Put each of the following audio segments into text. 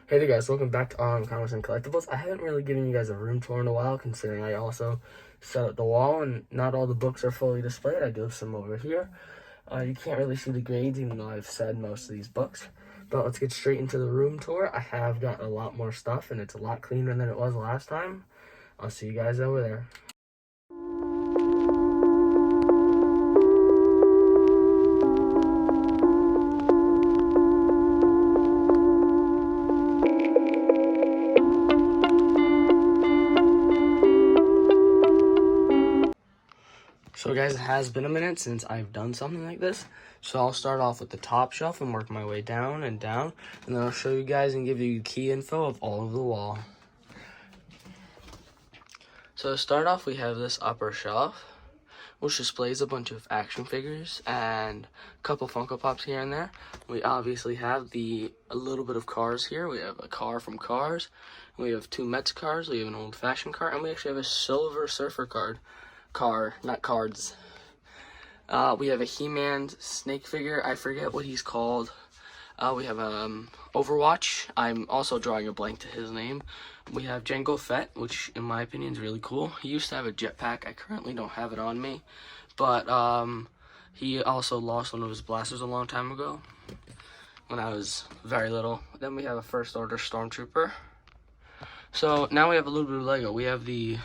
Hey there guys, welcome back to RLM-comics and Collectibles. I haven't really given you guys a room tour in a while, considering I also set up the wall and not all the books are fully displayed. I do have some over here. You can't really see the grades even though I've said most of these books. But let's get straight into the room tour. I have got a lot more stuff and it's a lot cleaner than it was last time. I'll see you guys over there. So guys, it has been a minute since I've done something like this. So I'll start off with the top shelf and work my way down, and then I'll show you guys and give you key info of all of the wall. So to start off, we have this upper shelf, which displays a bunch of action figures and a couple Funko Pops here and there. We obviously have a little bit of cars here. We have a car from Cars. We have two Mets cars. We have an old-fashioned car, and we actually have a Silver Surfer not cards. We have a He-Man snake figure. I forget what he's called. We have Overwatch. I'm also drawing a blank to his name. We have Jango Fett, which in my opinion is really cool. He used to have a jetpack. I currently don't have it on me, but he also lost one of his blasters a long time ago when I was very little. Then we have a First Order Stormtrooper. So now we have a little bit of Lego. We have the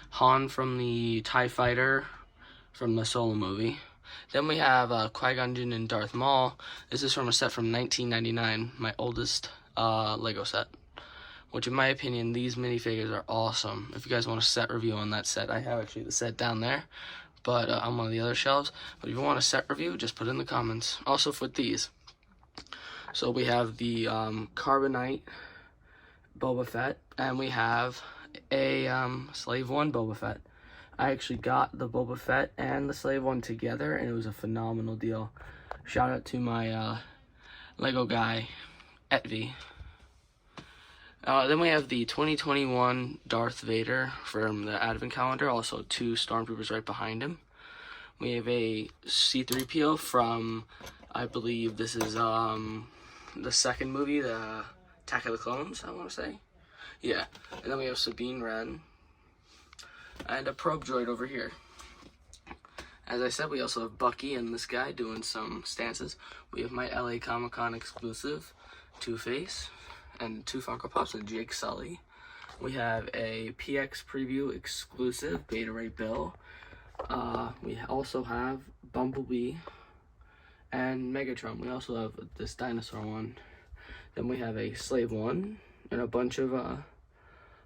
Han from the TIE Fighter from the Solo movie. Then we have Qui-Gon Jinn and Darth Maul. This is from a set from 1999, my oldest Lego set. Which in my opinion, these minifigures are awesome. If you guys want a set review on that set, I have actually the set down there. But on one of the other shelves. But if you want a set review, just put it in the comments. Also for these. So we have the Carbonite Boba Fett. And we have a Slave One Boba Fett. I actually got the Boba Fett and the Slave One together, and it was a phenomenal deal. Shout out to my Lego guy, Etvy. Then we have the 2021 Darth Vader from the Advent calendar, also two Stormtroopers right behind him. We have a C-3PO from, I believe this is the second movie, the Attack of the Clones, I want to say. Yeah, and then we have Sabine Wren, and a probe droid over here. As I said, we also have Bucky and this guy doing some stances. We have my LA Comic-Con exclusive Two-Face, and two Funko Pops and Jake Sully. We have a PX Preview exclusive Beta Ray Bill. We also have Bumblebee and Megatron. We also have this dinosaur one. Then we have a Slave One and a bunch of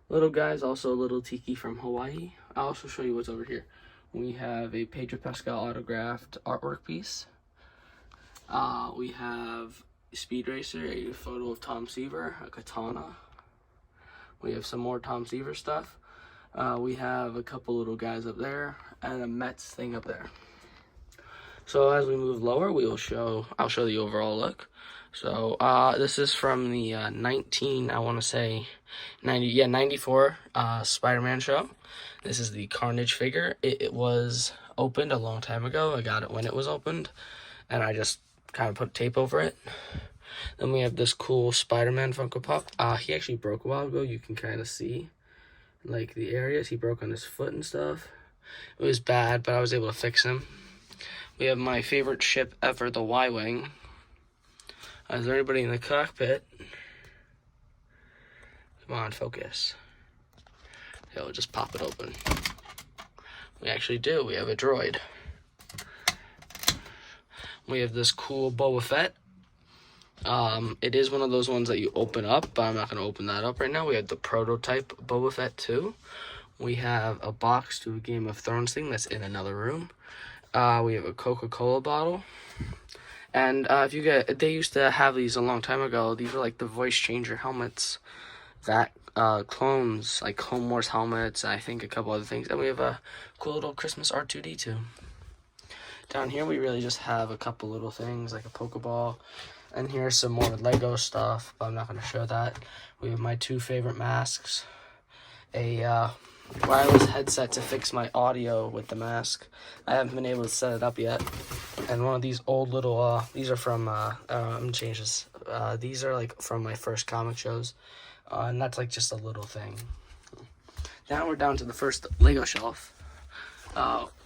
little guys, also a little Tiki from Hawaii. I'll also show you what's over here. We have a Pedro Pascal autographed artwork piece. We have Speed Racer, a photo of Tom Seaver, a katana. We have some more Tom Seaver stuff. We have a couple little guys up there, and a Mets thing up there. So as we move lower, I'll show the overall look. So this is from the 94 Spider-Man show. This is the Carnage figure. It was opened a long time ago. I got it when it was opened, and I just kind of put tape over it. Then we have this cool Spider-Man Funko Pop. He actually broke a while ago. You can kind of see like the areas he broke on his foot and stuff. It was bad, but I was able to fix him. We have my favorite ship ever, the Y-Wing. Is there anybody in the cockpit? Come on, focus. Okay, we'll just pop it open. We actually do. We have a droid. We have this cool Boba Fett. It is one of those ones that you open up, but I'm not going to open that up right now. We have the prototype Boba Fett too. We have a box to a Game of Thrones thing that's in another room. We have a Coca-Cola bottle. And they used to have these a long time ago. These were like the voice changer helmets that clones, like Clone Wars helmets, I think a couple other things. And we have a cool little Christmas R2-D2. Down here, we really just have a couple little things, like a Pokeball. And here's some more Lego stuff, but I'm not going to show that. We have my two favorite masks. A wireless headset to fix my audio with the mask. I haven't been able to set it up yet. And one of these old little, these are from, I'm going to change this These are like from my first comic shows, and that's like just a little thing. Now we're down to the first Lego shelf.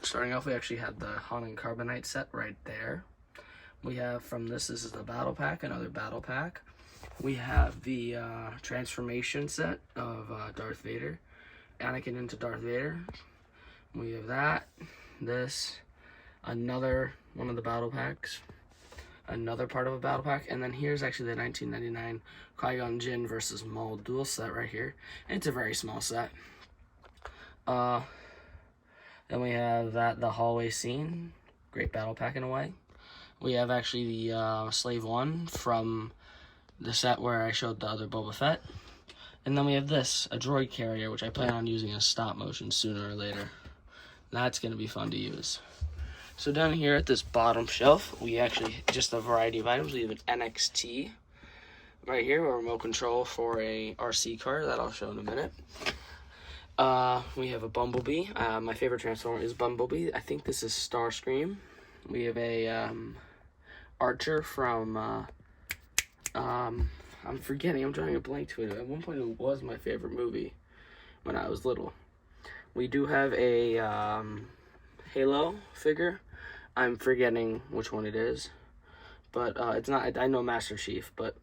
Starting off, we actually had the Han and Carbonite set right there. We have from this is the battle pack, another battle pack. We have the transformation set of Darth Vader, Anakin into Darth Vader. We have that, this, another one of the battle packs, another part of a battle pack, and then here's actually the 1999 Qui-Gon Jinn versus Maul duel set right here. It's a very small set. Then we have the hallway scene, great battle pack in a way. We have actually the Slave 1 from the set where I showed the other Boba Fett. And then we have this, a droid carrier, which I plan on using as stop motion sooner or later. That's going to be fun to use. So down here at this bottom shelf, we actually, just a variety of items. We have an NXT right here, a remote control for a RC car that I'll show in a minute. We have a Bumblebee. My favorite Transformer is Bumblebee. I think this is Starscream. We have a Archer from, I'm forgetting, I'm drawing a blank to it. At one point it was my favorite movie when I was little. We do have a Halo figure. I'm forgetting which one it is, but it's not, I know Master Chief, but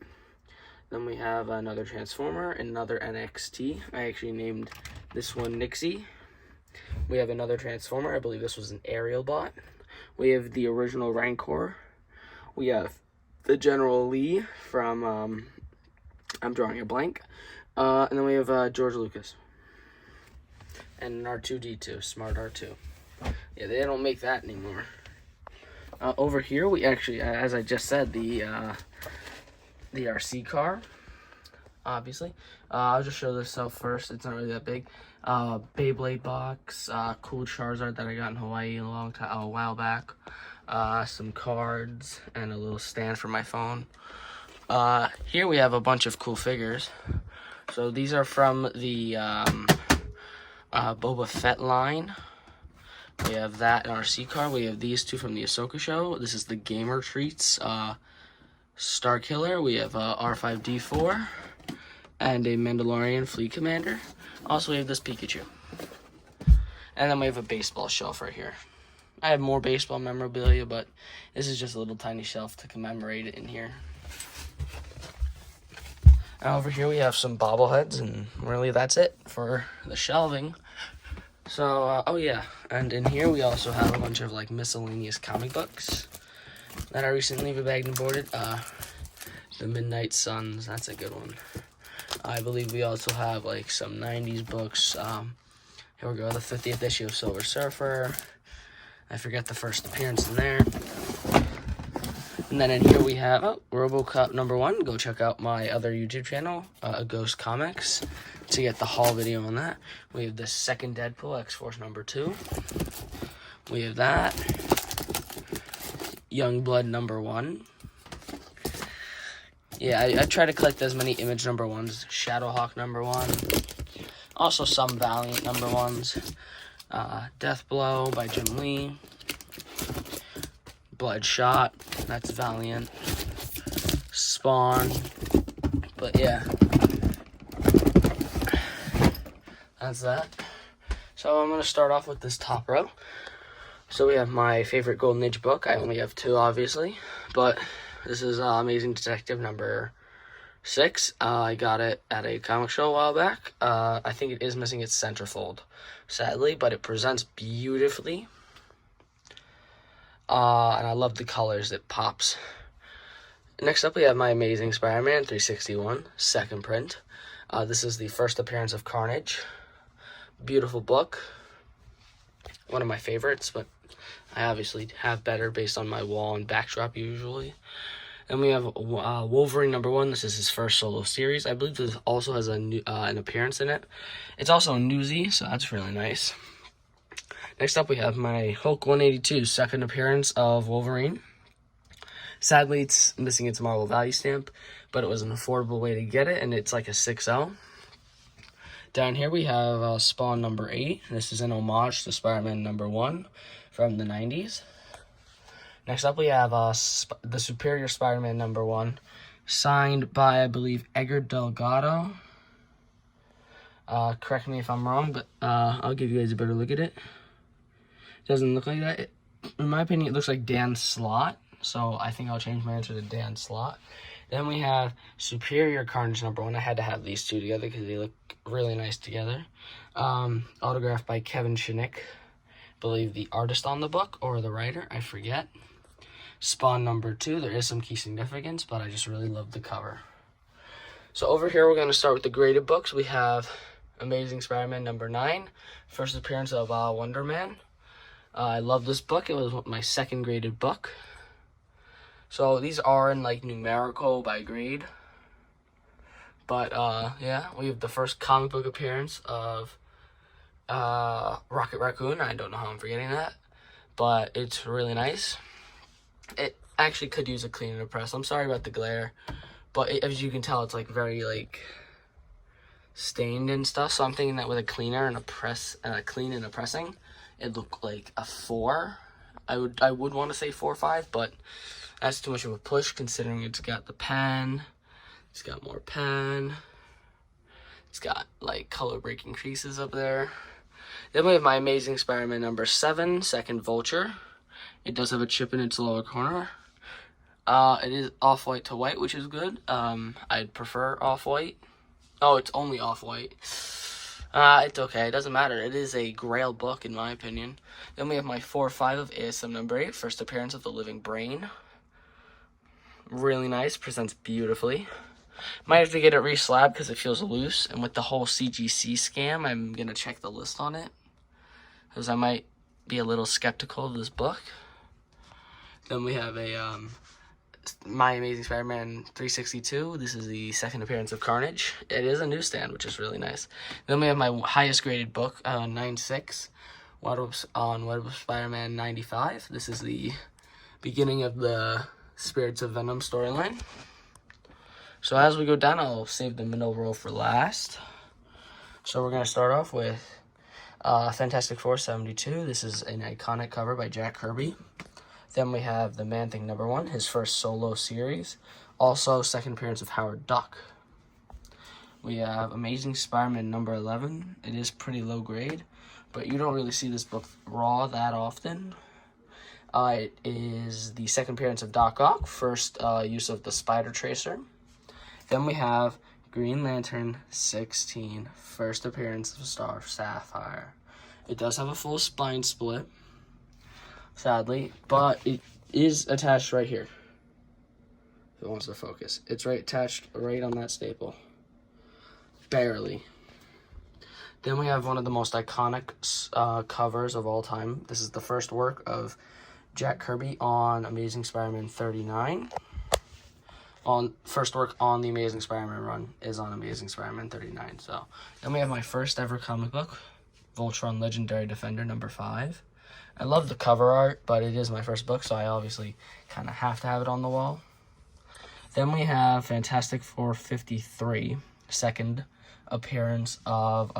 then we have another Transformer, another NXT. I actually named this one Nixie. We have another Transformer. I believe this was an aerial bot. We have the original Rancor. We have the General Lee from, I'm drawing a blank. And then we have George Lucas. And an R2-D2, Smart R2. Yeah, they don't make that anymore. Over here, we actually, as I just said, the RC car, obviously. I'll just show this out first. It's not really that big. Beyblade box, cool Charizard that I got in Hawaii a while back. Some cards and a little stand for my phone. Here we have a bunch of cool figures. So these are from the Boba Fett line. We have that RC car. We have these two from the Ahsoka show. This is the Gamer Treats Star Killer. We have R5-D4 and a Mandalorian Fleet Commander. Also, we have this Pikachu. And then we have a baseball shelf right here. I have more baseball memorabilia, but this is just a little tiny shelf to commemorate it in here. And over here we have some bobbleheads, and really that's it for the shelving. So, oh yeah, and in here we also have a bunch of like miscellaneous comic books that I recently bagged and boarded. The Midnight Suns, that's a good one. I believe we also have like some 90s books. Here we go, the 50th issue of Silver Surfer. I forget the first appearance in there. And then in here we have RoboCop #1. Go check out my other YouTube channel, Ghost Comics, to get the haul video on that. We have the second Deadpool, X-Force #2. We have that. Youngblood #1. Yeah, I try to collect as many Image #1s. Shadowhawk #1. Also some Valiant #1s. Death Blow by Jim Lee. Bloodshot, that's Valiant. Spawn, but yeah, that's that. So I'm going to start off with this top row. So we have my favorite Golden Age book. I only have two, obviously, but this is Amazing Detective #6. I got it at a comic show a while back. I think it is missing its centerfold, sadly, but it presents beautifully. And I love the colors, it pops. Next up, we have my Amazing Spider-Man 361, second print. This is the first appearance of Carnage. Beautiful book. One of my favorites, but I obviously have better based on my wall and backdrop usually. And we have Wolverine #1. This is his first solo series. I believe this also has an appearance in it. It's also a newsie, so that's really nice. Next up, we have my Hulk 182, second appearance of Wolverine. Sadly, it's missing its Marvel value stamp, but it was an affordable way to get it, and it's like a 6L. Down here, we have Spawn #8. This is an homage to Spider-Man #1 from the 90s. Next up, we have the Superior Spider-Man #1 signed by, I believe, Edgar Delgado. Correct me if I'm wrong, but I'll give you guys a better look at it. It doesn't look like that. In my opinion, it looks like Dan Slott, so I think I'll change my answer to Dan Slott. Then we have Superior Carnage #1. I had to have these two together because they look really nice together. Autographed by Kevin Shinick. I believe the artist on the book, or the writer, I forget. Spawn #2. There is some key significance, but I just really love the cover. So over here, we're going to start with the graded books. We have Amazing Spider-Man #9. First appearance of Wonder Man. I love this book. It was my second graded book. So these are in like numerical by grade. But yeah, we have the first comic book appearance of Rocket Raccoon. I don't know how I'm forgetting that, but it's really nice. It actually could use a clean and a press. I'm sorry about the glare, but as you can tell, it's like very like stained and stuff. So I'm thinking that with a cleaner and a press, clean and a pressing, it looked like a 4. I would want to say 4 or 5, but that's too much of a push considering it's got the pen. It's got more pen. It's got like color breaking creases up there. Then we have my Amazing Spider-Man #7, second Vulture. It does have a chip in its lower corner. It is off-white to white, which is good. I'd prefer off-white. Oh, it's only off-white. It's okay. It doesn't matter. It is a grail book, in my opinion. Then we have my 4/5 of ASM #8, first appearance of the Living Brain. Really nice. Presents beautifully. Might have to get it re-slabbed because it feels loose. And with the whole CGC scam, I'm going to check the list on it, because I might be a little skeptical of this book. Then we have a My Amazing Spider-Man 362. This is the second appearance of Carnage. It is a newsstand, which is really nice. Then we have my highest graded book, 9/6, Web of Spider-Man 95. This is the beginning of the Spirits of Venom storyline. So as we go down, I'll save the middle row for last. So we're going to start off with Fantastic Four 72. This is an iconic cover by Jack Kirby. Then we have The Man-Thing #1, his first solo series. Also, second appearance of Howard Duck. We have Amazing Spider-Man #11. It is pretty low grade, but you don't really see this book raw that often. It is the second appearance of Doc Ock, first use of the Spider Tracer. Then we have Green Lantern 16, first appearance of Star Sapphire. It does have a full spine split, sadly, but it is attached right here. If it wants to focus, it's attached right on that staple. Barely. Then we have one of the most iconic covers of all time. This is the first work of Jack Kirby on Amazing Spider-Man 39. First work on the Amazing Spider-Man run is on Amazing Spider-Man 39. So then we have my first ever comic book, Voltron Legendary Defender #5. I love the cover art, but it is my first book, so I obviously kind of have to have it on the wall. Then we have Fantastic Four 53, second appearance of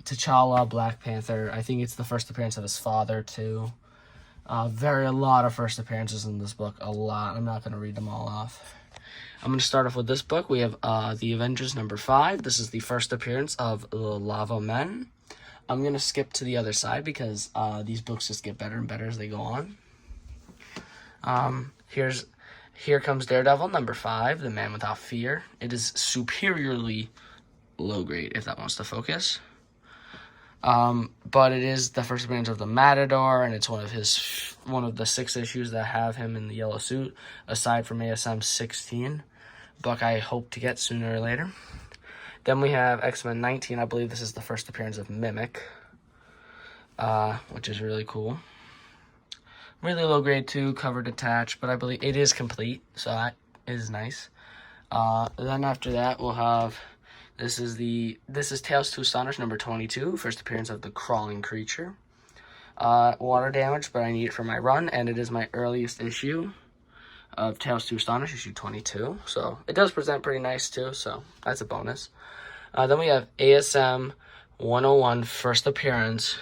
T'Challa, Black Panther. I think it's the first appearance of his father, too. A lot of first appearances in this book. A lot. I'm not going to read them all off. I'm going to start off with this book. We have The Avengers #5. This is the first appearance of the Lava Men. I'm going to skip to the other side because these books just get better and better as they go on. Here comes Daredevil #5, The Man Without Fear. It is superiorly low grade, if that wants to focus. But it is the first appearance of the Matador, and it's one of the 6 issues that have him in the yellow suit, aside from ASM 16, book I hope to get sooner or later. Then we have X-Men 19. I believe this is the first appearance of Mimic, which is really cool. Really low grade too, cover detached, but I believe it is complete, so that is nice. Then after that, we'll have this is Tales to Astonish #22, first appearance of the Crawling Creature. Water damage, but I need it for my run, and it is my earliest issue of Tales to Astonish, issue 22. So it does present pretty nice too, so that's a bonus. Then we have ASM 101, first appearance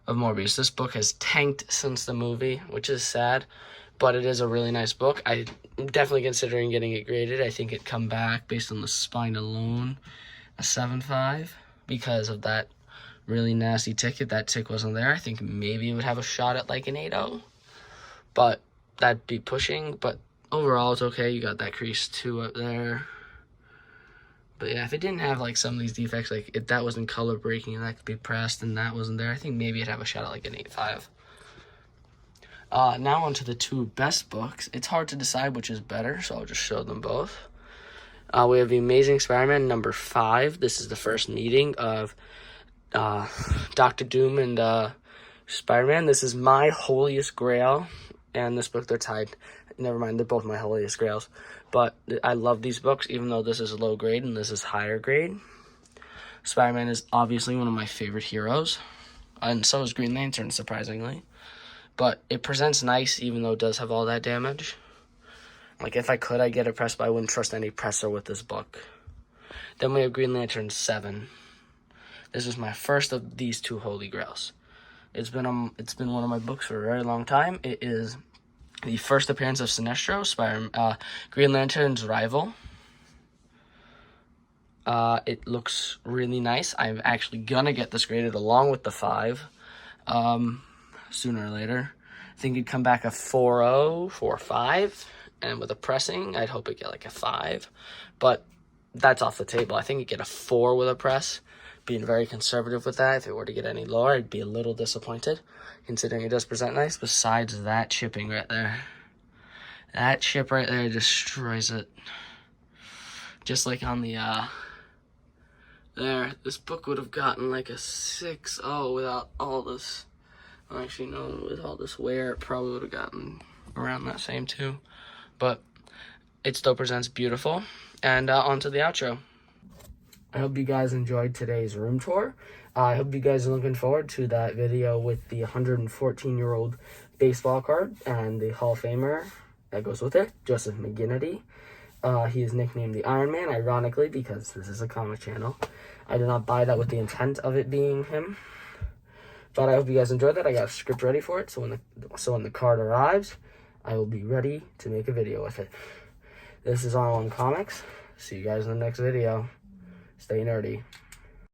of Morbius. This book has tanked since the movie, which is sad, but it is a really nice book. I'm definitely considering getting it graded. I think it'd come back, based on the spine alone, a 7.5 because of that really nasty tick. If that tick wasn't there, I think maybe it would have a shot at like an 8.0, but that'd be pushing. But overall, it's okay. You got that crease 2 up there. But yeah, if it didn't have like some of these defects, like if that wasn't color breaking and that could be pressed and that wasn't there, I think maybe it'd have a shot at like an 8.5. Now on to the 2 best books. It's hard to decide which is better, so I'll just show them both. We have The Amazing Spider-Man number 5. This is the first meeting of Dr. Doom and Spider-Man. This is my holiest grail, and this book, they're tied. Never mind, they're both my holiest grails. But I love these books, even though this is low grade and this is higher grade. Spider-Man is obviously one of my favorite heroes, and so is Green Lantern, surprisingly. But it presents nice, even though it does have all that damage. Like, if I could, I'd get it pressed, but I wouldn't trust any presser with this book. Then we have Green Lantern 7. This is my first of these 2 holy grails. It's been one of my books for a very long time. It is the first appearance of Sinestro, Green Lantern's rival. It looks really nice. I'm actually gonna get this graded along with the 5, sooner or later. I think it'd come back a 4.0, 4.5, and with a pressing, I'd hope it'd get like a 5. But that's off the table. I think it'd get a 4 with a press. Being very conservative with that. If it were to get any lower, I'd be a little disappointed, considering it does present nice. Besides that chipping right there, that chip right there destroys it. Just like on the there, this book would have gotten like a 6.0 without all this. Actually, no, with all this wear, it probably would have gotten around that same too. But it still presents beautiful. And on to the outro. I hope you guys enjoyed today's room tour. I hope you guys are looking forward to that video with the 114-year-old baseball card and the Hall of Famer that goes with it, Joseph McGinnity. He is nicknamed the Iron Man, ironically, because this is a comic channel. I did not buy that with the intent of it being him. But I hope you guys enjoyed that. I got a script ready for it, so when the card arrives, I will be ready to make a video with it. This is RLM-comics. See you guys in the next video. Stay nerdy.